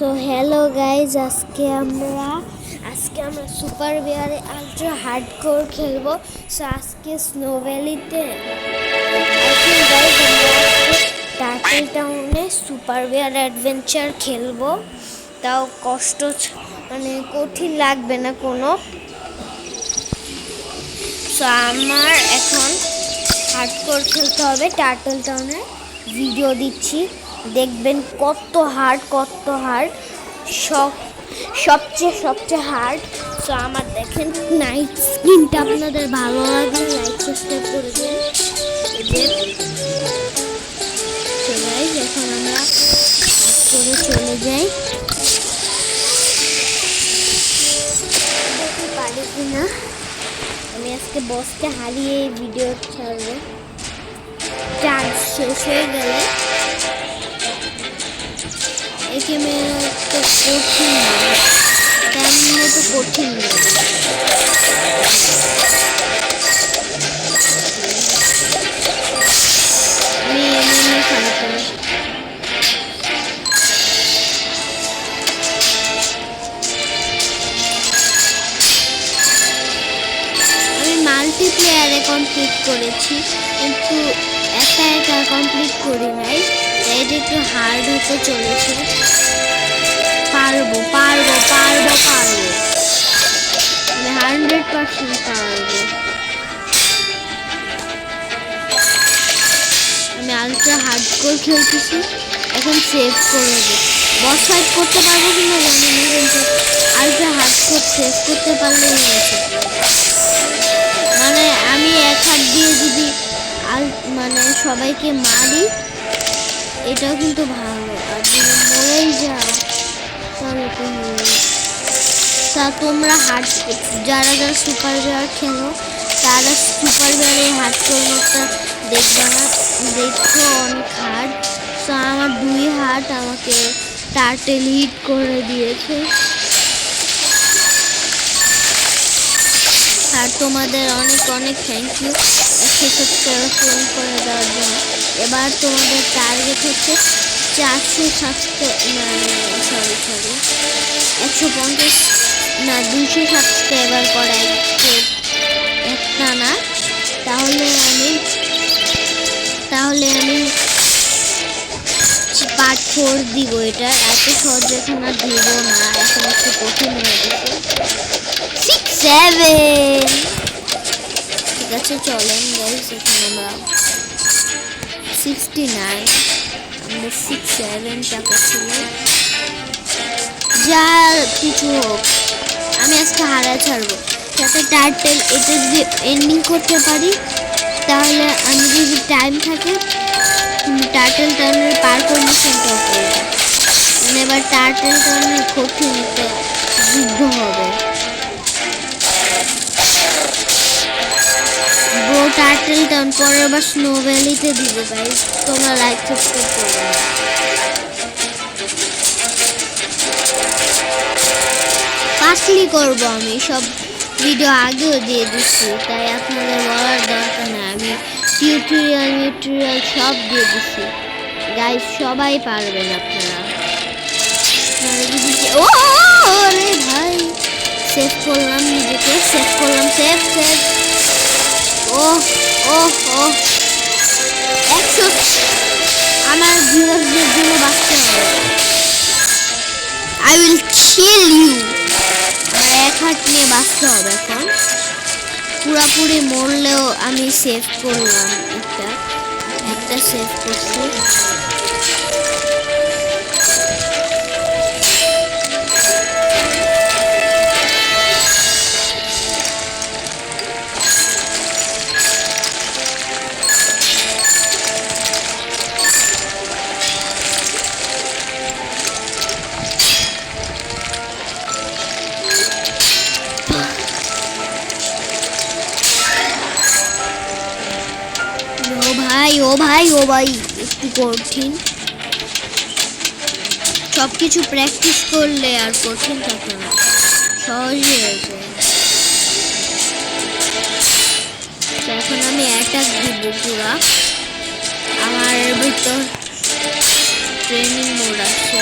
So hello guys, আজকে আমরা super বিয়ারে ultra hardcore খেলবো। সো আজকে স্নো ভ্যালিতে টার্টেল টাউনে সুপার বিয়ার অ্যাডভেঞ্চার খেলবো। তাও কঠিন লাগবে না কোনো। সো আমার এখন হার্ডকোর খেলতে হবে টার্টেল টাউনে। ভিডিও দিচ্ছি, দেখবেন কত হার্ড সবচেয়ে হার্ড। সো আমার দেখেন নাইট স্ক্রিনটা আপনাদের ভালো লাগলে লাইক সাবস্ক্রাইব করে দিন। এখন আমরা করে চলে যাই, পারি কিনা। আমি আজকে বসকে হারিয়ে এই ভিডিও ছাড়বো। চার্জ শেষ হয়ে গেলে একে তো কঠিন তেমন তো কঠিন আমি মাল্টিপ্লেয়ারে কমপ্লিট করেছি, কিন্তু একা কমপ্লিট করি নাই। এটা একটু হার্ড হতে চলেছে। পারবো আমি 100% পারবো। আমি আলট্রা হার্ডকোর খেলতেছি, এখন সেভ করে দেবো। বস ফাইট করতে পারবো কিনা জানি না, কিন্তু আলট্রা হার্ডকোর সেভ করতে পারলেই হয়েছে। আমি এক হাত দিয়ে যদি সবাইকে মারি, এটাও কিন্তু ভালো। আর যদি মরেই যাও তাহলে তোমরা যারা সুপার বিয়ার খেলো তারা সুপার বিয়ারে হার্ডকোর মোডটা দেখবে না, দেখো অনেক হার্ড। সো আমার 2 হাত আমাকে টার্টেল হিট করে দিয়েছে। আর তোমাদের অনেক থ্যাংক ইউ 100 সাবস্ক্রাইব পূরণ করে দেওয়ার জন্য। এবার তোমাদের টার্গেট হচ্ছে 250 সাবস্ক্রাইবার করা একটা না। তাহলে আমি পার্ট 4 দিব। এটা এত সহজ এখন আর দিব না, এখন একটু কঠিন হয়ে গেছে। 6, 7 ঠিক আছে, চলেন গাইস। এখন আমরা 69 6-7 টাকা ছিল। যা কিছু হোক, আমি আজকে হারা ছাড়বো। যাতে টার্টেল এটা যদি এন্ডিং করতে পারি, তাহলে আমি যদি টাইম থাকে টার্টেল টাউনের পার্কর মিশনটাও করবো। এবার টার্টেল টাউনের কঠিন একটা যুদ্ধ হবে। টার্টেল টাউন পরের বার স্নো ভ্যালিতে দিব গাইস, তোমরা লাইক সাবস্ক্রাইব করবে। ফাস্টলি করবো, আমি সব ভিডিও আগেও দিয়ে দিচ্ছি, তাই আপনাদের বলার দরকার নেই। আমি টিউটোরিয়াল সব দিয়ে দিচ্ছি গাইস, সবাই পারবেন আপনারা। ও রে ভাই, সেভ করলাম নিজেকে, সেভ ও 100 আমার ভিউয়ারদের জন্য বাঁচতে হবে। I will kill you. আমার এক হাত নিয়ে বাঁচতে হবে। এখন পুরাপুরি মরলেও আমি সেভ করলাম, একটা সেভ করছি। ও ভাই একটু কঠিন। সবকিছু প্র্যাকটিস করলে আর কঠিন থাকে না, সহজই হয়ে যায়। এখন আমি অ্যাটাক দিব পুরা। আমার ভিতর ট্রেনিং মোড আছে।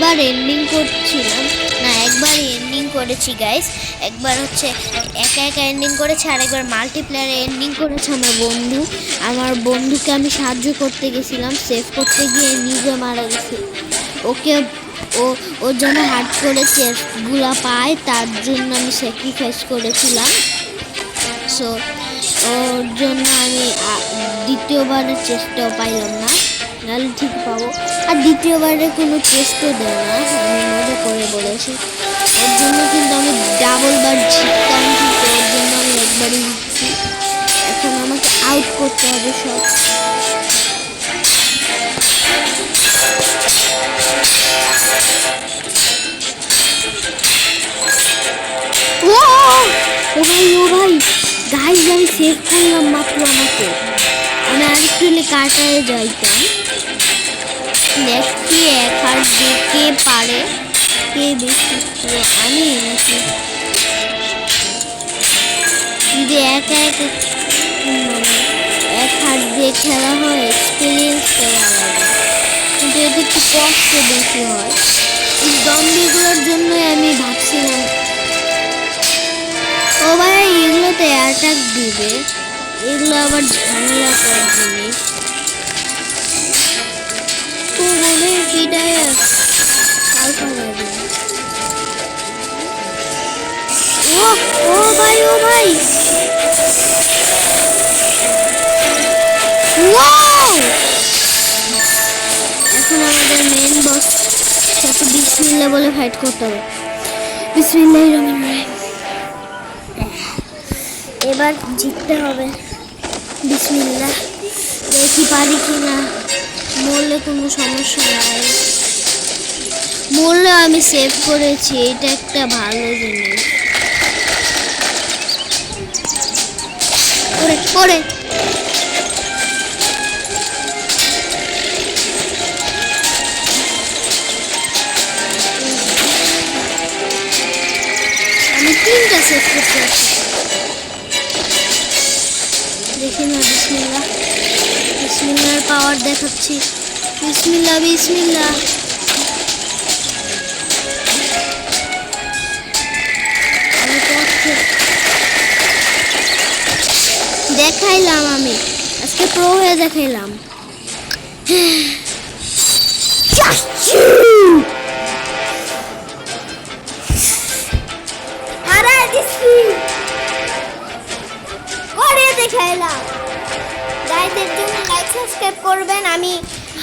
দুইবার এন্ডিং করছিলাম, না একবার এন্ডিং করেছি গাইস। একবার হচ্ছে একা একা এন্ডিং করেছে, আর একবার মাল্টিপ্লেয়ারে এন্ডিং করেছে আমার বন্ধুকে আমি সাহায্য করতে গেছিলাম, সেভ করতে গিয়ে নিজে মারা গেছি। ওকে ওর জন্য হার্ড করে চেস্টগুলা পায়, তার জন্য আমি স্যাক্রিফাইস করেছিলাম। সো ওর জন্য আমি দ্বিতীয়বারের চেষ্টাও পাইলাম না, নাহলে ঠিক পাবো। আর দ্বিতীয়বারে কোনো চেষ্টাও দেয় না, আমি মজা করে বলেছি। ওর জন্য কিন্তু আমি ডাবল বার জিততাম, কিন্তু ওর জন্য আমি একবারই জিতছি। এখন আমাকে আউট করতে হবে সব। ও ভাই গাইস, আমি সেভ করলাম মাত্র। আমি আরেকটু হলে কাটায় যাইতাম। দেখছি এক হাত দিয়ে কে পারে, কে বেশি। আমি নাকি যদি একা একা মানে এক হাত দিয়ে খেলা হয়, এক্সপিরিয়েন্সটা আলাদা, কিন্তু এতে একটু কষ্ট বেশি হয়। এই জম্বিগুলোর জন্যই আমি ভাবছিলাম ও ভাই এগুলোতে অ্যাটাক দিবে, এগুলো আবার ঝামেলা করার জিনিস। তো মনে কিটায় হালকা লাগে। ও ভাই এখন আমাদের মেন বস সাথে বিসমিল্লাহ বলে ফাইট করতে হবে। বিসমিল্লাহির রহমানির রহিম। এবার জিততে হবে। বিসমিল্লাহ, দেখি পারি কিনা। মরলে কোনো সমস্যা নাই, মরলে আমি সেভ করেছি, এটা একটা ভালো জিনিস। পরে আমি 3টা সেভ করতে পারছি। দেখি না, বিসমিল্লাহর পাওয়ার দেখাচ্ছি। বিসমিল্লাহ দেখাইলাম, আমি আজকে প্রো হয়ে দেখাইলাম। দেখাইলাম গাইদের জন্য লাইক সাবস্ক্রাইব করবেন। আমি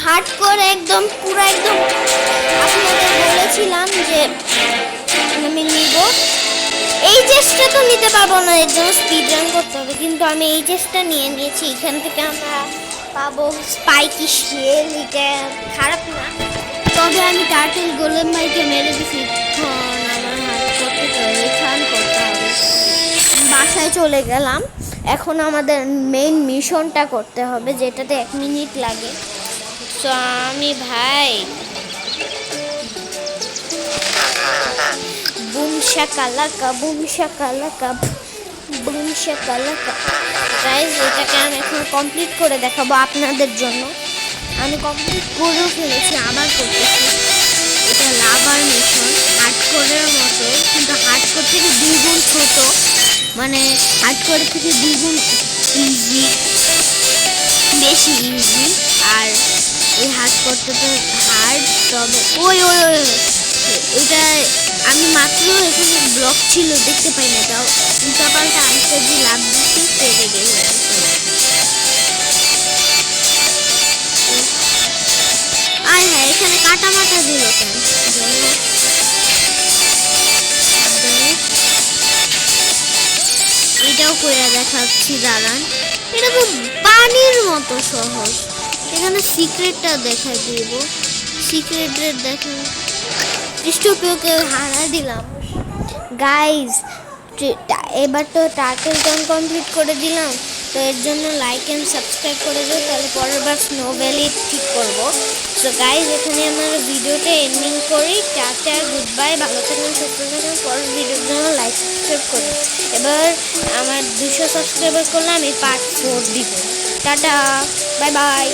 হার্ড করে একদম পুরো একদম আপনাদের বলেছিলাম যে আমি নিব। এই চেষ্টা তো নিতে পারবো না, এর জন্য স্পিড রান করতে হবে, কিন্তু আমি এই চেষ্টা নিয়ে নিয়েছি। এখান থেকে আমরা পাবো স্পাইকি শেল, এটা খারাপ না। তবে আমি টার্টেল গোলেম ভাইকে মেরে দিছি, এখন আমার হার্ড করতে হবে। বাসায় চলে গেলাম, এখন আমাদের মেইন মিশনটা করতে হবে, যেটাতে 1 মিনিট লাগে। তো আমি ভাই বুম শাকালাকা গাইস, এটাকে আমি এখন কমপ্লিট করে দেখাবো আপনাদের জন্য। আমি কমপ্লিট করেও ফেলেছি, আবার করতেছি। এটা লাভার মিশন, হার্ডকোরের মতো, কিন্তু হার্ডকোর থেকে 2 গুণ ছোট, মানে হার্ডকোর থেকে 2 গুণ ইজি, বেশি ইজি। আর এই হার্ডকোরটা তো হার্ড, তবে এটা আমি মাত্র এখানে ব্লক ছিল দেখতে পাই না, তাও উল্টাপাল্টা আরেকটা যে লাভ দিচ্ছি পেরে গেছে। আর হ্যাঁ, এখানে কাটা মাটা দিল কেন? এটাও করে দেখাচ্ছি, দাঁড়ান। এটা তো পানির মতো সহজ। এখানে সিক্রেটটা দেখাই দিব, সিক্রেটের দেখেন। স্টুপিওকে হারা দিলাম গাইজ। এবার তো টার্টেল টাউন কমপ্লিট করে দিলাম, তো এর জন্য লাইক অ্যান্ড সাবস্ক্রাইব করে দিও, তাহলে পরের বার স্নো ভ্যালি ঠিক করবো। সো গাইজ, এখানে আমরা ভিডিওটা এন্ডিং করি। টাটা, গুড বাই, ভালো থাকবেন, সুস্থ থাকবেন। পরের ভিডিওর জন্য লাইক সাবস্ক্রাইব করি। এবার আমার 200 সাবস্ক্রাইবার করলে আমি পার্ট 4 দিব। Tata, bye bye.